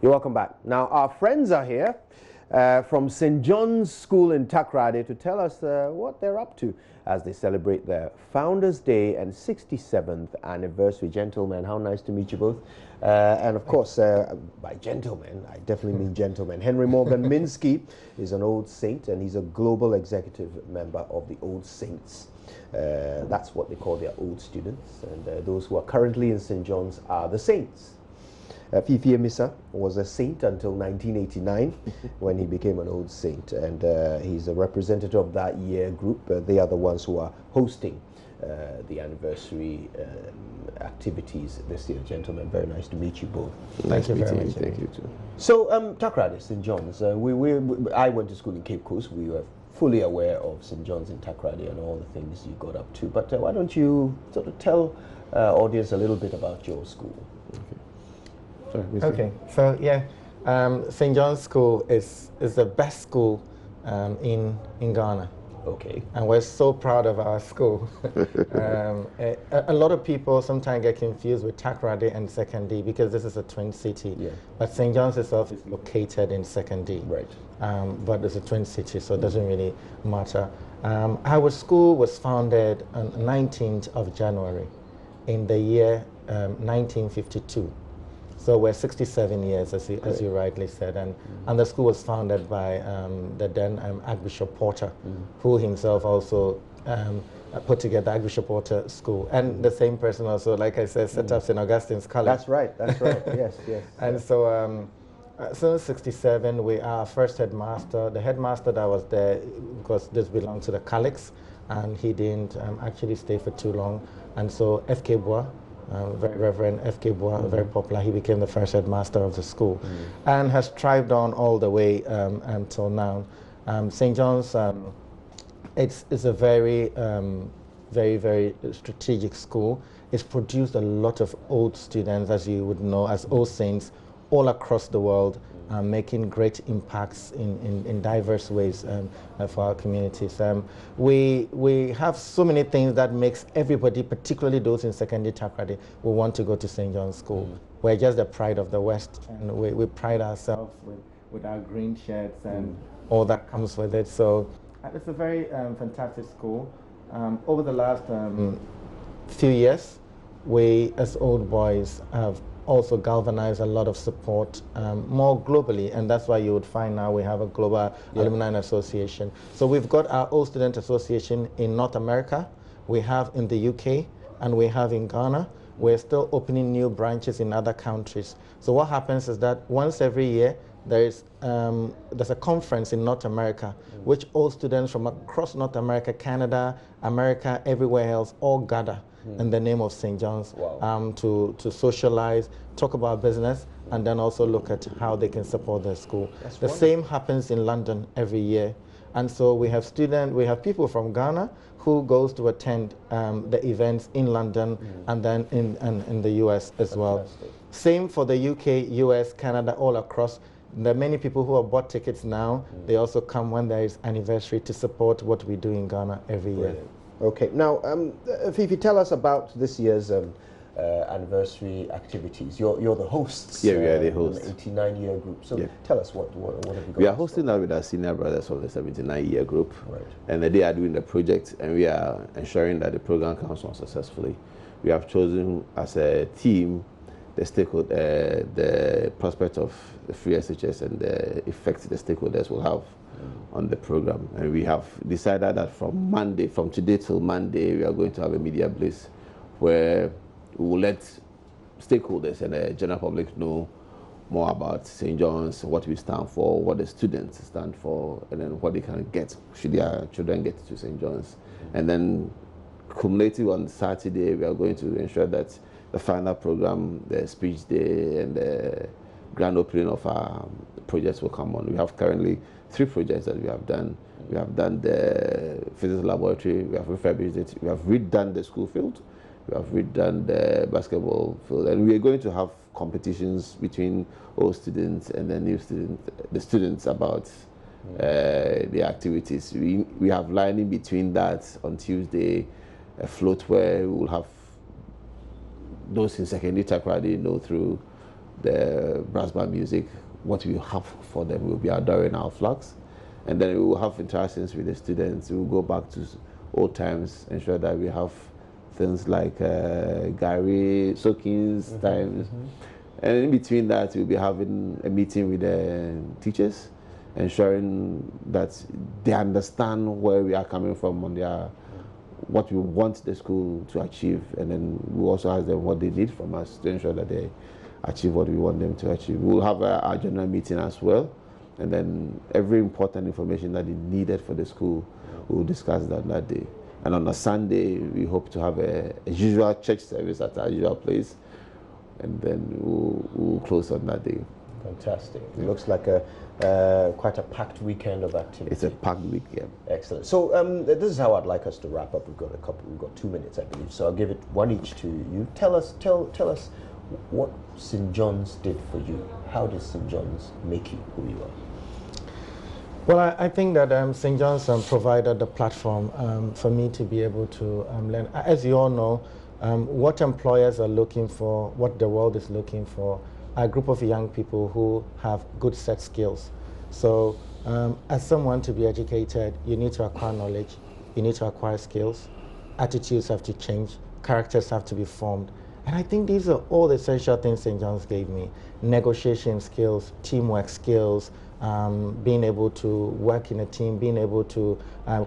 You're welcome back. Now, our friends are here from St. John's School in Takoradi to tell us what they're up to as they celebrate their Founders Day and 67th anniversary. Gentlemen, how nice to meet you both. And of course, by gentlemen, I definitely mean gentlemen. Henry Morgan Minsky is an Old Saint, and he's a global executive member of the Old Saints. That's what they call their old students, and those who are currently in St. John's are the Saints. Fifi Emisa was a saint until 1989 when he became an Old Saint, and he's a representative of that year group. They are the ones who are hosting the anniversary activities this year. Gentlemen, very nice to meet you both. Thank you very much. Thank you too. So, Takoradi, St. John's, I went to school in Cape Coast. We were fully aware of St. John's in Takoradi and all the things you got up to, but why don't you sort of tell audience a little bit about your school? Okay, so yeah, St. John's School is the best school in Ghana. Okay. And we're so proud of our school. A lot of people sometimes get confused with Takoradi and Second D because this is a twin city. Yeah. But St. John's itself is located in Second D. Right. But it's a twin city, so it doesn't really matter. Our school was founded on 19th of January in the year 1952. So we're 67 years, as you rightly said, and the school was founded by the then Archbishop Porter, who himself also put together Archbishop Porter School, and the same person also, like I said, set up St. Augustine's College. That's right, yes, yes. And so since 67, we are our first headmaster. The headmaster that was there, because this belonged to the Calix, and he didn't actually stay for too long, and so F.K. Bois, very Reverend F.K. Bois, very popular. He became the first headmaster of the school and has thrived on all the way until now. St. John's, it's a very, very strategic school. It's produced a lot of old students, as you would know, as Old Saints all across the world, making great impacts in diverse ways for our communities. We have so many things that makes everybody, particularly those in secondary Takoradi, will want to go to St. John's School. We're just the pride of the West, and we pride ourselves with our green shirts and all that comes with it. So it's a very fantastic school. Over the last few years, we as old boys have also galvanize a lot of support more globally, and that's why you would find now we have a global alumni association. So we've got our Old Student Association in North America, we have in the UK, and we have in Ghana. We're still opening new branches in other countries. So what happens is that once every year there's a conference in North America, which all students from across North America, Canada, America, everywhere else all gather in the name of St. John's to socialize, talk about business, and then also look at how they can support their school. The same happens in London every year. And so we have people from Ghana who goes to attend the events in London and then in the US as well. Same for the UK, US, Canada, all across. There are many people who have bought tickets now. They also come when there is anniversary to support what we do in Ghana every year. Okay, now Fifi, tell us about this year's anniversary activities. You're the hosts. Yeah, we are the hosts. An 89-year group. So tell us what have you got? We are hosting that with our senior brothers of the 79-year group, right? And they are doing the project, and we are ensuring that the program comes on successfully. We have chosen as a team the prospect of the free SHS and the effect the stakeholders will have on the program. And we have decided that from today till Monday, we are going to have a media blitz where we will let stakeholders and the general public know more about St. John's, what we stand for, what the students stand for, and then what they can get should their children get to St. John's. And then cumulative on Saturday, we are going to ensure that the final program, the speech day, and the grand opening of our projects will come on. We have currently 3 projects that we have done. We have done the physics laboratory, we have refurbished it, we have redone the school field, we have redone the basketball field, and we are going to have competitions between old students and the students about the activities. We have lining between that on Tuesday, a float where we will have those in secondary Takoradi through the brass band music, what we have for them will be adorning our flags. And then we will have interactions with the students. We will go back to old times, ensure that we have things like Gary, Soakins times. And in between that, we'll be having a meeting with the teachers, ensuring that they understand where we are coming from on their, what we want the school to achieve. And then we'll also ask them what they need from us to ensure that they achieve what we want them to achieve. We'll have our general meeting as well. And then every important information that is needed for the school, we'll discuss that day. And on a Sunday, we hope to have a usual church service at our usual place. And then we'll close on that day. Fantastic. It looks like quite a packed weekend of activity. It's a packed weekend. Excellent. So this is how I'd like us to wrap up. We've got 2 minutes, I believe. So I'll give it one each to you. Tell us what St. John's did for you. How did St. John's make you who you are? Well, I think that St. John's provided the platform for me to be able to learn. As you all know, what employers are looking for, what the world is looking for, are a group of young people who have good set skills. So as someone to be educated, you need to acquire knowledge, you need to acquire skills, attitudes have to change, characters have to be formed. And I think these are all the essential things St. John's gave me. Negotiation skills, teamwork skills, being able to work in a team, being able to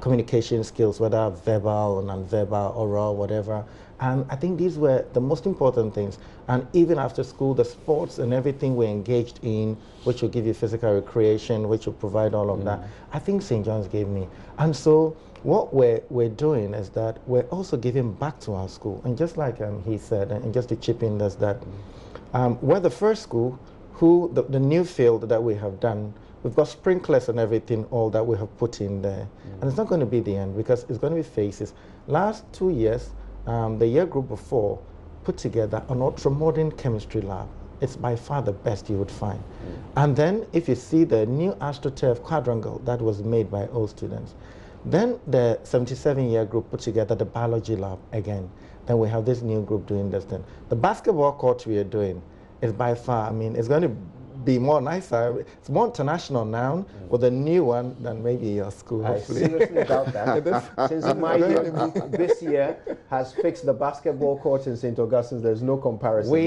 communication skills, whether verbal or non-verbal, oral, whatever. And I think these were the most important things. And even after school, the sports and everything we're engaged in, which will give you physical recreation, which will provide all of that, I think St. John's gave me. And so what we're doing is that we're also giving back to our school. And just like he said, and just to chip in, is that we're the first school who, the new field that we have done, we've got sprinklers and everything, all that we have put in there. And it's not going to be the end, because it's going to be phases. Last 2 years, the year group before put together an ultra-modern chemistry lab. It's by far the best you would find. And then if you see the new AstroTurf quadrangle that was made by all students, then the 77-year group put together the biology lab again. Then we have this new group doing this thing. The basketball court we are doing is by far, I mean, it's going to be more nicer. It's more international now with a new one than maybe your school, hopefully. I seriously doubt that. Since my year, this year has fixed the basketball court in St. Augustine's, there's no comparison. We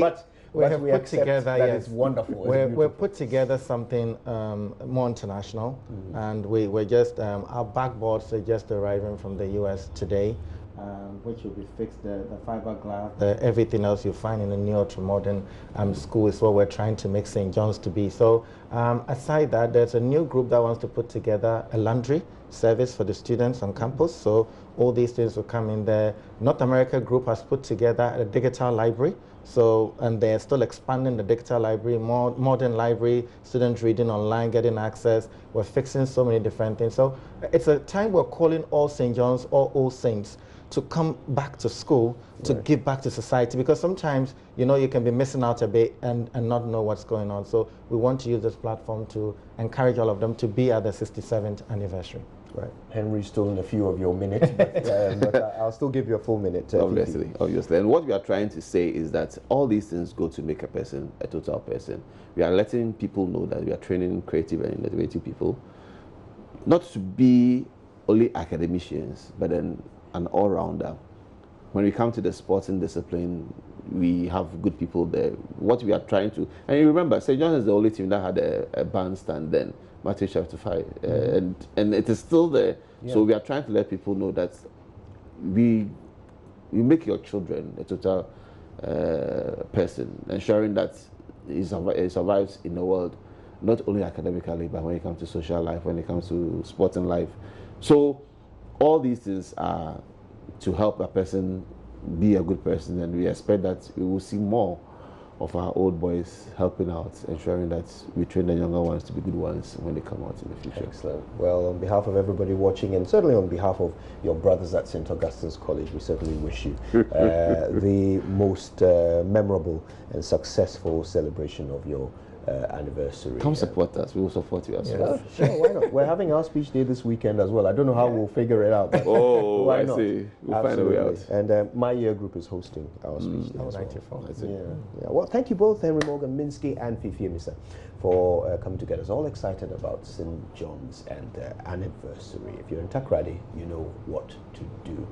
have put together, that it's wonderful. We've put together something more international, and we're just, our backboards are just arriving from the US today. Which will be fixed, the fiberglass, everything else you find in a new ultra-modern school is what we're trying to make St. John's to be. So aside that, there's a new group that wants to put together a laundry service for the students on campus. So all these things will come in there. North America group has put together a digital library. So, and they're still expanding the digital library, more modern library, students reading online, getting access. We're fixing so many different things. So it's a time we're calling all St. John's, all saints, to come back to school, to give back to society, because sometimes, you know, you can be missing out a bit and not know what's going on. So we want to use this platform to encourage all of them to be at the 67th anniversary. Right. Henry's stolen a few of your minutes, but I'll still give you a full minute. Obviously. And what we are trying to say is that all these things go to make a person a total person. We are letting people know that we are training creative and innovative people, not to be only academicians, but then an all-rounder. When we come to the sporting discipline, we have good people there. What we are trying to, and you remember, St. John's is the only team that had a bandstand then, Matthew chapter 5, and it is still there. Yeah. So we are trying to let people know that we make your children a total person, ensuring that he survives in the world, not only academically, but when it comes to social life, when it comes to sporting life. So all these things are to help a person be a good person, and we expect that we will see more of our old boys helping out, ensuring that we train the younger ones to be good ones when they come out in the future. Excellent. Well, on behalf of everybody watching, and certainly on behalf of your brothers at St. Augustine's College, we certainly wish you the most memorable and successful celebration of your anniversary. Come support us. We will support you as well. Sure, why not? We're having our speech day this weekend as well. I don't know how we'll figure it out. But Oh, why I not? see. We'll Absolutely. find a way out. And my year group is hosting our speech day as well. 94. Yeah. Well, thank you both, Henry Morgan Minsky and Fifi Misa, for coming together. It's all excited about St. John's and anniversary. If you're in Takoradi, you know what to do.